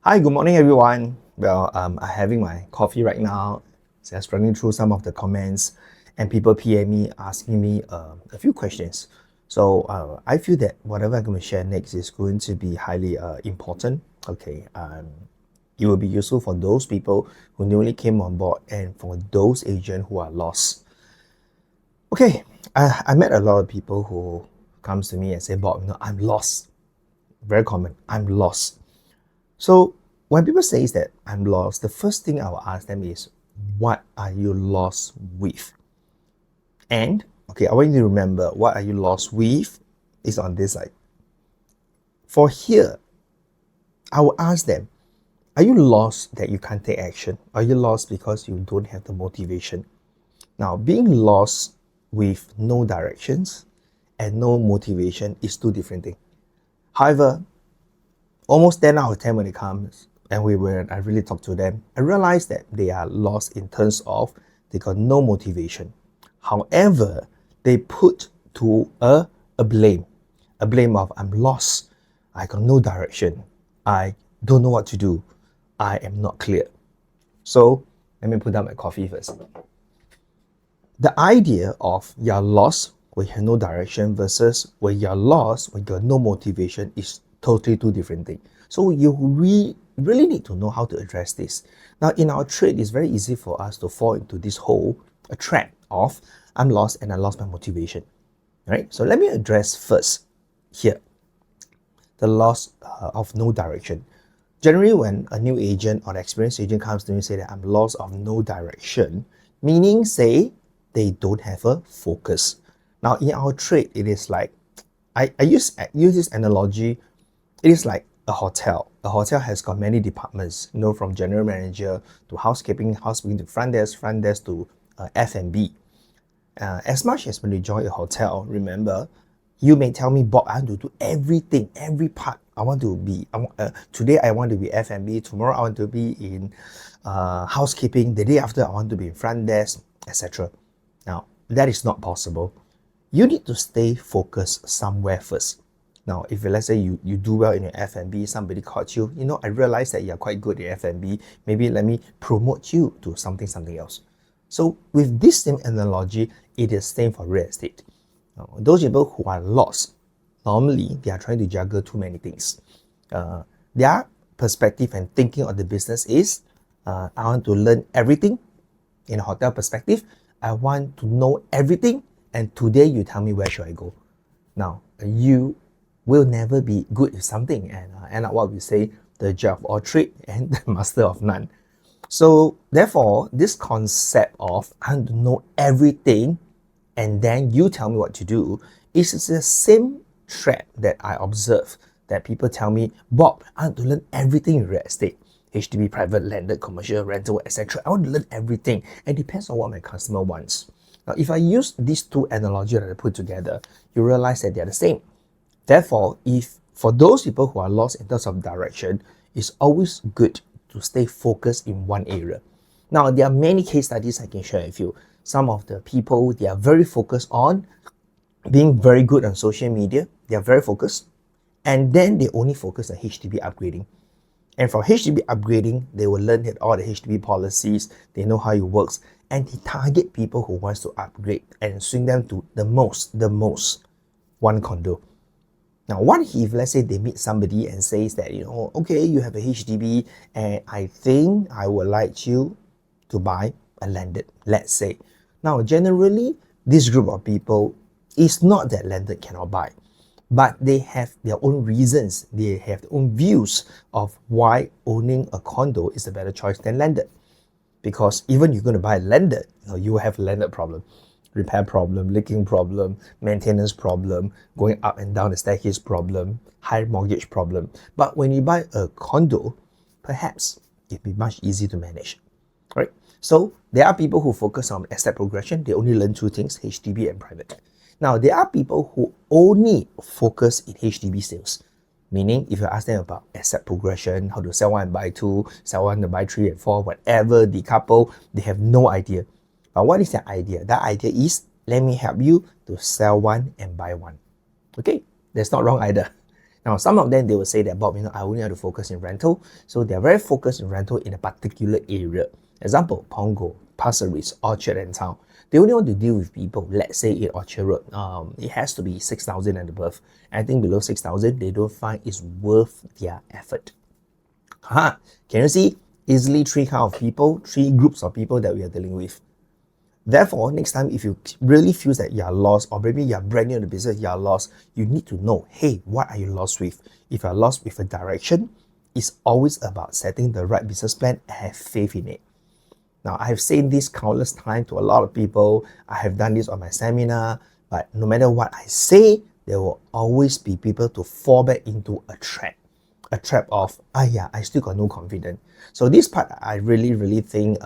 Hi, good morning, everyone. Well, I'm having my coffee right now. Just running through some of the comments, and people PM me asking me a few questions. So I feel that whatever I'm going to share next is going to be highly important. Okay, it will be useful for those people who newly came on board and for those agents who are lost. Okay, I met a lot of people who comes to me and say, Bob, I'm lost. Very common. I'm lost. So when people say that I'm lost, the first thing I will ask them is, what are you lost with? And okay, I want you to remember, what are you lost with is on this side. For here, I will ask them, are you lost that you can't take action? Are you lost because you don't have the motivation? Now, being lost with no directions and no motivation is two different things. However, almost 10 out of 10 when it comes and I really talk to them, I realize that they are lost in terms of they got no motivation. However, they put to a blame of I'm lost, I got no direction, I don't know what to do, I am not clear. So let me put down my coffee first. The idea of you're lost when you have no direction versus when you're lost when you have no motivation is totally two different things. So you really need to know how to address this. Now, in our trade, it's very easy for us to fall into this whole a trap of I'm lost and I lost my motivation. Right? So let me address first here the loss of no direction. Generally, when a new agent or an experienced agent comes to me and say that I'm lost of no direction, meaning say they don't have a focus. Now, in our trade, it is like I use this analogy. It is like a hotel. A hotel has got many departments, from general manager to housekeeping to front desk to F&B. As much as when you join a hotel, remember, you may tell me, Bob, I want to do everything, every part. Today I want to be F&B, tomorrow I want to be in housekeeping, the day after I want to be in front desk, etc. Now, that is not possible. You need to stay focused somewhere first. Now, if let's say you do well in your F&B, somebody caught you, I realize that you're quite good at F&B, maybe let me promote you to something else. So with this same analogy, it is same for real estate. Now, those people who are lost, normally they are trying to juggle too many things. Their perspective and thinking of the business is, I want to learn everything. In a hotel perspective, I want to know everything, and today you tell me where should I go. Now, you will never be good at something, and end up what we say, the jack of all trade and the master of none. So therefore, this concept of I want to know everything and then you tell me what to do is the same trap that I observe, that people tell me, Bob, I want to learn everything in real estate. HDB, private, landed, commercial, rental, etc. I want to learn everything. It depends on what my customer wants. Now, if I use these two analogies that I put together, you realize that they're the same. Therefore, if for those people who are lost in terms of direction, it's always good to stay focused in one area. Now, there are many case studies I can share with you. Some of the people, they are very focused on being very good on social media. They are very focused. And then they only focus on HDB upgrading. And for HDB upgrading, they will learn all the HDB policies. They know how it works. And they target people who wants to upgrade and swing them to the most, one condo. Now, what if, let's say, they meet somebody and says that, okay, you have a HDB and I think I would like you to buy a landed, let's say. Now, generally, this group of people is not that landed cannot buy, but they have their own reasons. They have their own views of why owning a condo is a better choice than landed. Because even you're going to buy a landed, you will have a landed problem. Repair problem, leaking problem, maintenance problem, going up and down the staircase problem, high mortgage problem. But when you buy a condo, perhaps it'd be much easier to manage, right? So there are people who focus on asset progression. They only learn two things, HDB and private. Now, there are people who only focus in HDB sales. Meaning, if you ask them about asset progression, how to sell one and buy two, sell one and buy three and four, whatever, decouple, they have no idea. But what is that idea? That idea is, let me help you to sell one and buy one. Okay, that's not wrong either. Now, some of them, they will say that, Bob, I only have to focus in rental. So they're very focused in rental in a particular area. Example, Pongo, Pasir Ris, Orchard and Town. They only want to deal with people, let's say in Orchard Road. It has to be 6,000 and above. Anything below 6,000, they don't find is worth their effort. Can you see? Easily three groups of people that we are dealing with. Therefore, next time, if you really feel that you are lost, or maybe you are brand new in the business, you are lost, you need to know, hey, what are you lost with? If you are lost with a direction, it's always about setting the right business plan and have faith in it. Now, I have said this countless times to a lot of people. I have done this on my seminar, but no matter what I say, there will always be people to fall back into a trap of, I still got no confidence. So this part, I really think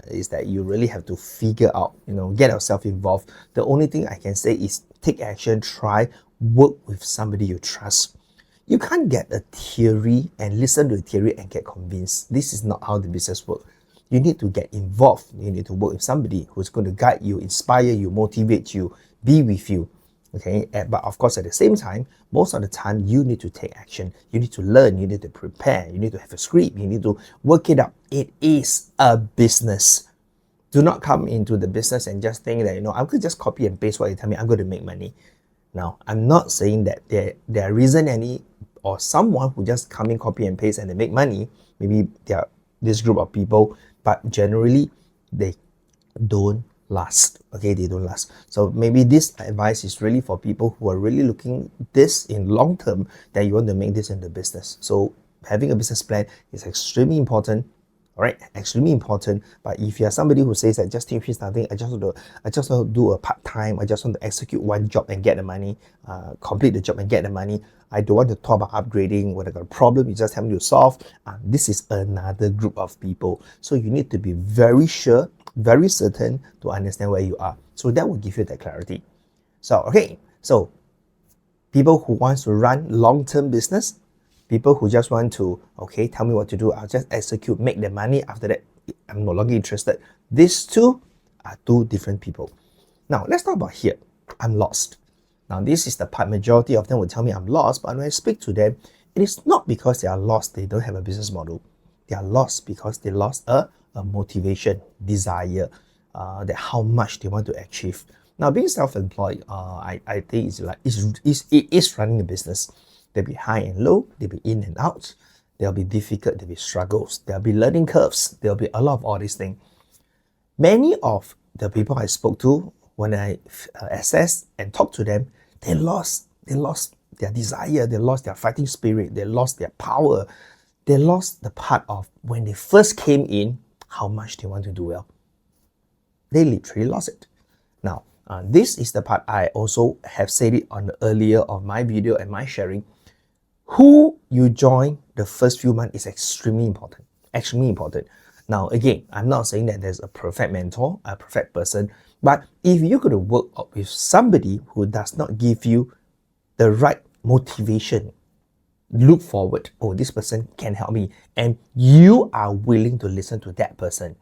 is that you really have to figure out, get yourself involved. The only thing I can say is take action, try, work with somebody you trust. You can't get a theory and listen to the theory and get convinced. This is not how the business works. You need to get involved. You need to work with somebody who's going to guide you, inspire you, motivate you, be with you. Okay, but of course, at the same time, most of the time, you need to take action. You need to learn. You need to prepare. You need to have a script. You need to work it out. It is a business. Do not come into the business and just think that, I'm going to just copy and paste what you tell me. I'm going to make money. Now, I'm not saying that there isn't any or someone who just come in, copy and paste and they make money. Maybe they are this group of people, but generally, they don't last. Okay, they don't last. So maybe this advice is really for people who are really looking this in long term, that you want to make this in the business. So having a business plan is extremely important. All right, extremely important. But if you are somebody who says that just teach nothing, I just want to do a part-time, I just want to execute one job and get the money, complete the job and get the money. I don't want to talk about upgrading. When I got a problem, you just help me to solve. This is another group of people. So you need to be very sure, very certain to understand where you are. So that will give you that clarity. So people who want to run long-term business, people who just want to, tell me what to do, I'll just execute, make the money. After that, I'm no longer interested. These two are two different people. Now, let's talk about here. I'm lost. Now, this is the part majority of them will tell me I'm lost, but when I speak to them, it is not because they are lost, they don't have a business model. They are lost because they lost a motivation, desire, that how much they want to achieve. Now, being self-employed, I think it is running a business. There'll be high and low, there'll be in and out, there'll be difficult, there'll be struggles, there'll be learning curves, there'll be a lot of all these things. Many of the people I spoke to, when I assessed and talked to them, they lost their desire, they lost their fighting spirit, they lost their power, they lost the part of when they first came in, how much they want to do well. They literally lost it. Now, this is the part I also have said it on the earlier of my video and my sharing. Who you join the first few months is extremely important. Extremely important. Now, again, I'm not saying that there's a perfect mentor, a perfect person, but if you're going to work with somebody who does not give you the right motivation, look forward, this person can help me, and you are willing to listen to that person,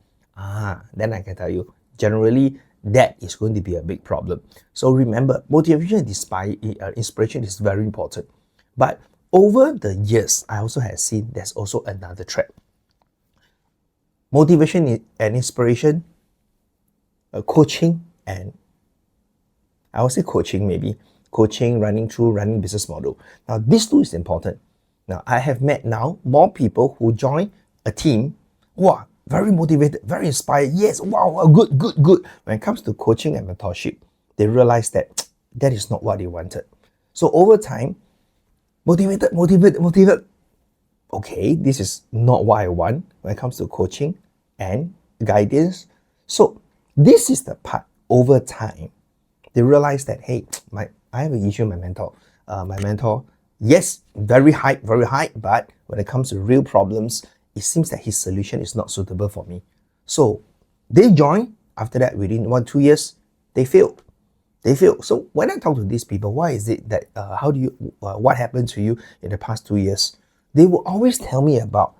then I can tell you, generally, that is going to be a big problem. So remember, motivation and inspiration is very important. But over the years, I also have seen there's also another trap. Motivation and inspiration, coaching, and I would say coaching, running business model. Now, this too is important. Now, I have met now more people who join a team who are very motivated, very inspired. Yes, wow, good. When it comes to coaching and mentorship, they realize that is not what they wanted. So over time, motivated. Okay, this is not what I want when it comes to coaching and guidance. So this is the part over time. They realize that, hey, I have an issue with my mentor. My mentor, yes, very high, but when it comes to real problems, it seems that his solution is not suitable for me. So they join. After that, within 1-2 years, they fail. So when I talk to these people, why is it that, what happened to you in the past 2 years? They will always tell me about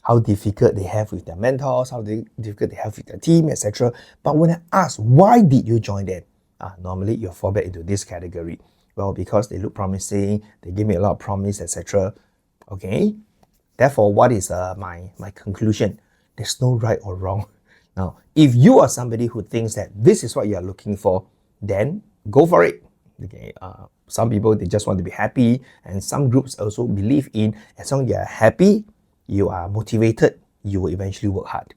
how difficult they have with their mentors, how difficult they have with their team, etc. But when I ask, why did you join them? Normally, you'll fall back into this category. Well, because they look promising, they give me a lot of promise, etc. Okay. Therefore, what is my conclusion? There's no right or wrong. Now, if you are somebody who thinks that this is what you are looking for, then go for it. Okay. Some people, they just want to be happy, and some groups also believe in as long as you are happy, you are motivated, you will eventually work hard.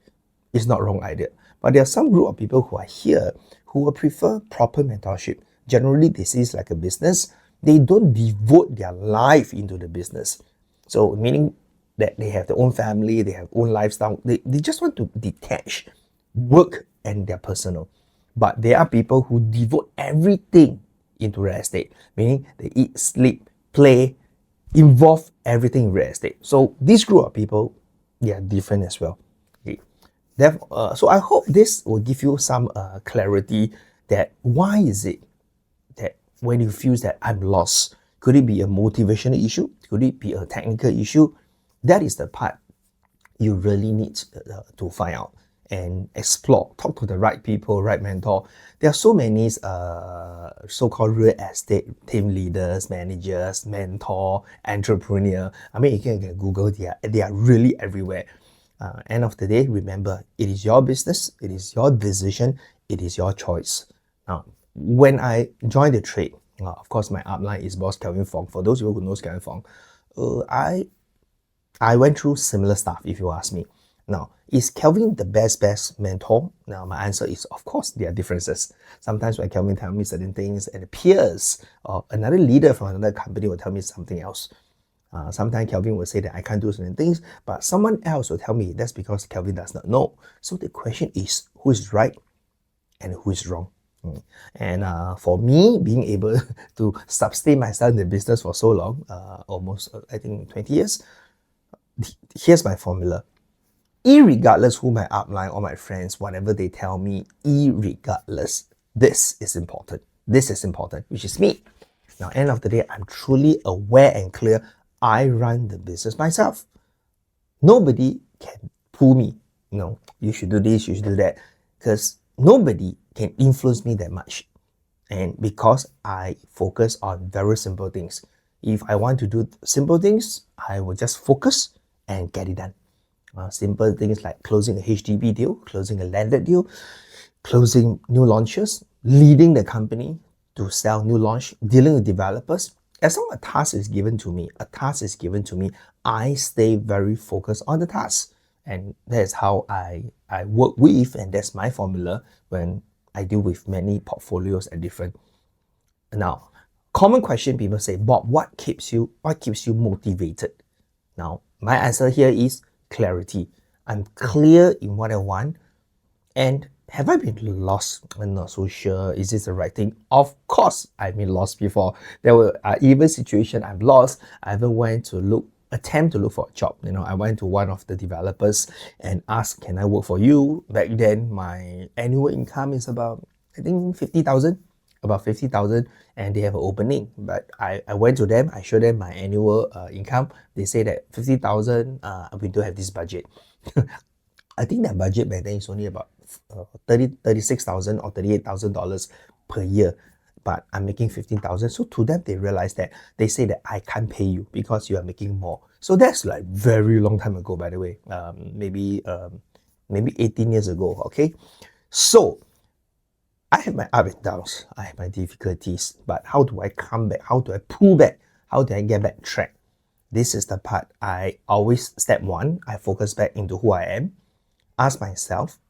It's not wrong either. But there are some group of people who are here who will prefer proper mentorship. Generally, this is like a business. They don't devote their life into the business. So meaning that they have their own family, they have own lifestyle. They just want to detach work and their personal. But there are people who devote everything into real estate, meaning they eat, sleep, play, involve everything in real estate. So this group of people, they are different as well. Okay. So I hope this will give you some clarity that why is it that when you feel that I'm lost, could it be a motivational issue? Could it be a technical issue? That is the part you really need to find out and explore. Talk to the right people, right mentor. There are so many so-called real estate team leaders, managers, mentor, entrepreneur. I mean, you can Google. They are really everywhere. End of the day, remember, it is your business, it is your decision, it is your choice. Now, when I joined the trade, of course, my upline is Boss Kelvin Fong. For those of you who knows Kelvin Fong, I went through similar stuff, if you ask me. Now, is Kelvin the best mentor? Now, my answer is, of course, there are differences. Sometimes when Kelvin tells me certain things, and the peers or another leader from another company will tell me something else. Sometimes Kelvin will say that I can't do certain things, but someone else will tell me that's because Kelvin does not know. So the question is, who is right and who is wrong? And for me, being able to sustain myself in the business for so long, almost, I think, 20 years, here's my formula. Irregardless who my upline or my friends, whatever they tell me, irregardless, this is important. This is important, which is me. Now, end of the day, I'm truly aware and clear. I run the business myself. Nobody can pull me. You should do this, you should do that. Because nobody can influence me that much. And because I focus on very simple things. If I want to do simple things, I will just focus and get it done. Simple things like closing a HDB deal, closing a landed deal, closing new launches, leading the company to sell new launch, dealing with developers. As long as a task is given to me, I stay very focused on the task. And that's how I work with, and that's my formula when I deal with many portfolios and different. Now, common question people say, Bob, what keeps you motivated? Now, my answer here is clarity. I'm clear in what I want. And have I been lost? I'm not so sure. Is this the right thing? Of course, I've been lost before. There were even situations I'm lost. I even went to attempt to look for a job. I went to one of the developers and asked, can I work for you? Back then, my annual income is about, I think, 50,000. About 50,000, and they have an opening. But I went to them, I showed them my annual income. They say that 50,000, we don't have this budget. I think that budget back then is only about $36,000 or $38,000 per year. But I'm making 15,000. So to them, they realize that they say that I can't pay you because you are making more. So that's like very long time ago, by the way. Maybe 18 years ago. Okay, so I have my ups and downs, I have my difficulties, but how do I come back? How do I pull back? How do I get back track? This is the part I always, step one, I focus back into who I am. Ask myself,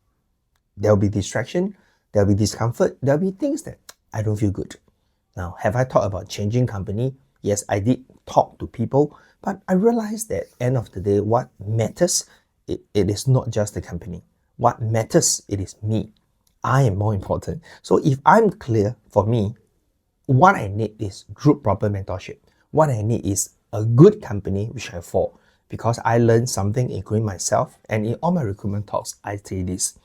there'll be distraction, there'll be discomfort, there'll be things that I don't feel good. Now, have I thought about changing company? Yes, I did talk to people, but I realized that end of the day, what matters, it is not just the company. What matters, it is me. I am more important. So if I'm clear, for me, what I need is group proper mentorship. What I need is a good company which I follow, because I learned something, including myself, and in all my recruitment talks, I say this: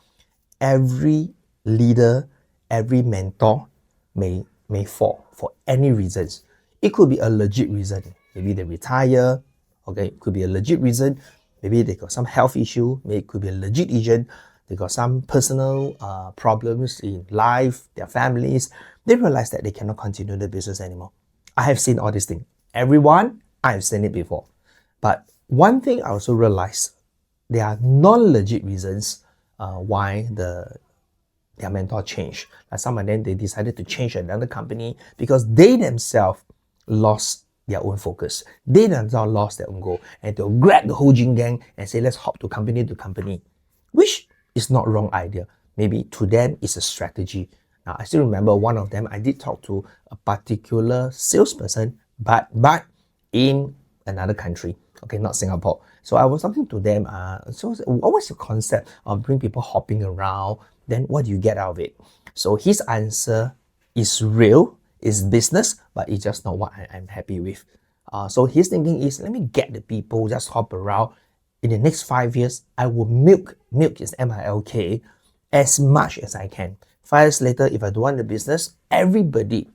every leader, every mentor may fall for any reasons. It could be a legit reason. Maybe they retire. Okay, it could be a legit reason. Maybe they got some health issue. Maybe it could be a legit reason. They got some personal problems in life, their families. They realize that they cannot continue the business anymore. I have seen all these things. Everyone, I've seen it before. But one thing I also realized, there are non-legit reasons why their mentor changed. Like some of them, they decided to change another company because they themselves lost their own focus. They themselves lost their own goal. And they'll grab the whole Jin gang and say, let's hop to company, which is not wrong idea. Maybe to them, it's a strategy. Now, I still remember one of them, I did talk to a particular salesperson, but in another country, okay, not Singapore. So I was talking to them, so what was the concept of bring people hopping around? Then what do you get out of it? So his answer is real, is business, but it's just not what I'm happy with. So his thinking is, let me get the people just hop around. In the next 5 years, I will milk is MILK, as much as I can. 5 years later, if I don't want the business, everybody,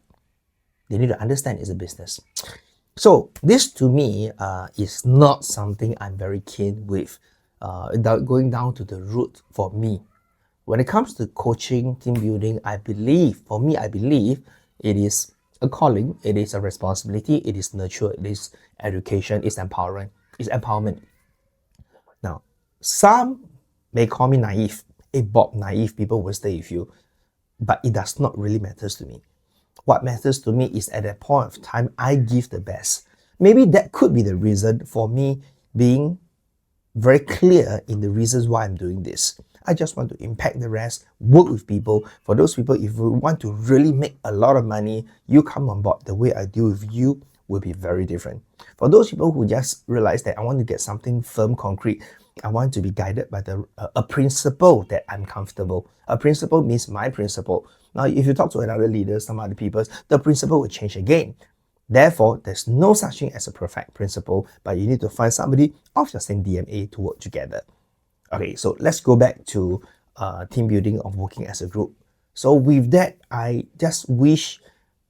they need to understand it's a business. So this to me is not something I'm very keen with. Going down to the root for me. When it comes to coaching, team building, I believe it is a calling, it is a responsibility, it is nurture, it is education, it's empowering, it's empowerment. Now, some may call me naive. Bob, naive people will stay with you. But it does not really matter to me. What matters to me is at that point of time, I give the best. Maybe that could be the reason for me being very clear in the reasons why I'm doing this. I just want to impact the rest, work with people. For those people, if you want to really make a lot of money, you come on board. The way I deal with you will be very different. For those people who just realize that I want to get something firm, concrete, I want to be guided by a principle that I'm comfortable. A principle means my principle. Now, if you talk to another leader, some other people, the principle will change again. Therefore, there's no such thing as a perfect principle, but you need to find somebody of your same DNA to work together. Okay, so let's go back to team building of working as a group. So with that, I just wish,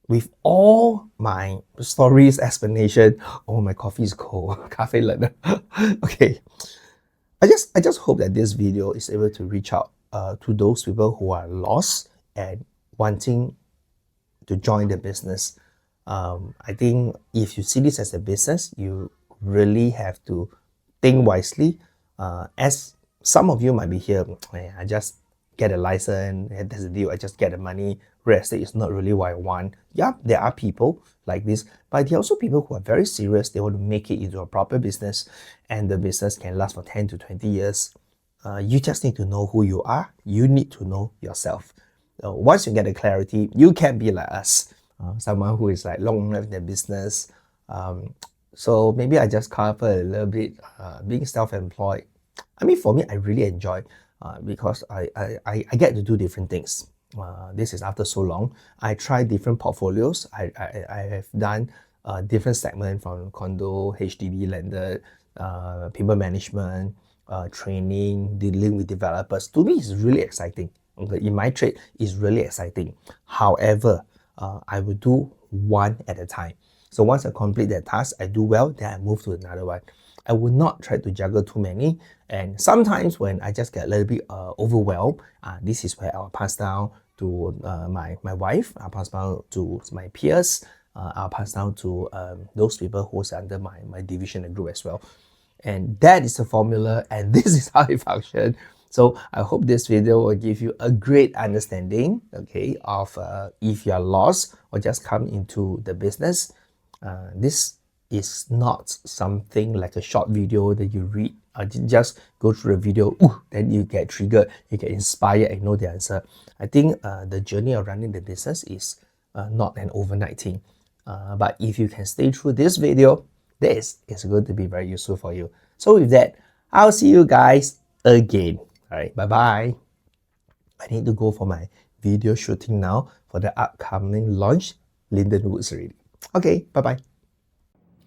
with all my stories, explanation, oh, my coffee is cold, cafe leather. Okay, I just hope that this video is able to reach out to those people who are lost and wanting to join the business. I think if you see this as a business, you really have to think wisely. As some of you might be here, I just get a license, and that's the deal, I just get the money. Real estate is not really what I want. Yeah, there are people like this, but there are also people who are very serious. They want to make it into a proper business, and the business can last for 10 to 20 years. You just need to know who you are. You need to know yourself. Once you get the clarity, you can be like us, someone who is like long life in the business. So maybe I just cover a little bit being self-employed. I mean, for me, I really enjoy because I get to do different things. This is after so long. I try different portfolios. I have done different segments from condo, HDB lender, people management, training, dealing with developers. To me, it's really exciting. Okay, in my trade, it's really exciting. However, I will do one at a time. So once I complete that task, I do well, then I move to another one. I will not try to juggle too many. And sometimes when I just get a little bit overwhelmed, this is where I'll pass down to my wife, I'll pass down to my peers, I'll pass down to those people who's under my division and group as well. And that is the formula, and this is how it functions. So I hope this video will give you a great understanding, okay, of if you're lost or just come into the business. This is not something like a short video that you read, just go through a video, then you get triggered, you get inspired and know the answer. I think the journey of running the business is not an overnight thing. But if you can stay through this video, this is going to be very useful for you. So with that, I'll see you guys again. All right, bye-bye. I need to go for my video shooting now for the upcoming launch, Linden Woods already. Okay, bye-bye.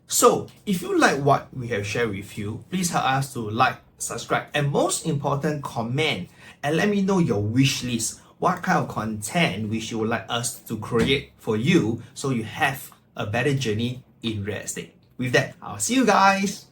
So, if you like what we have shared with you, please help us to like, subscribe, and most important, comment and let me know your wish list. What kind of content which you would like us to create for you so you have a better journey in real estate. With that, I'll see you guys.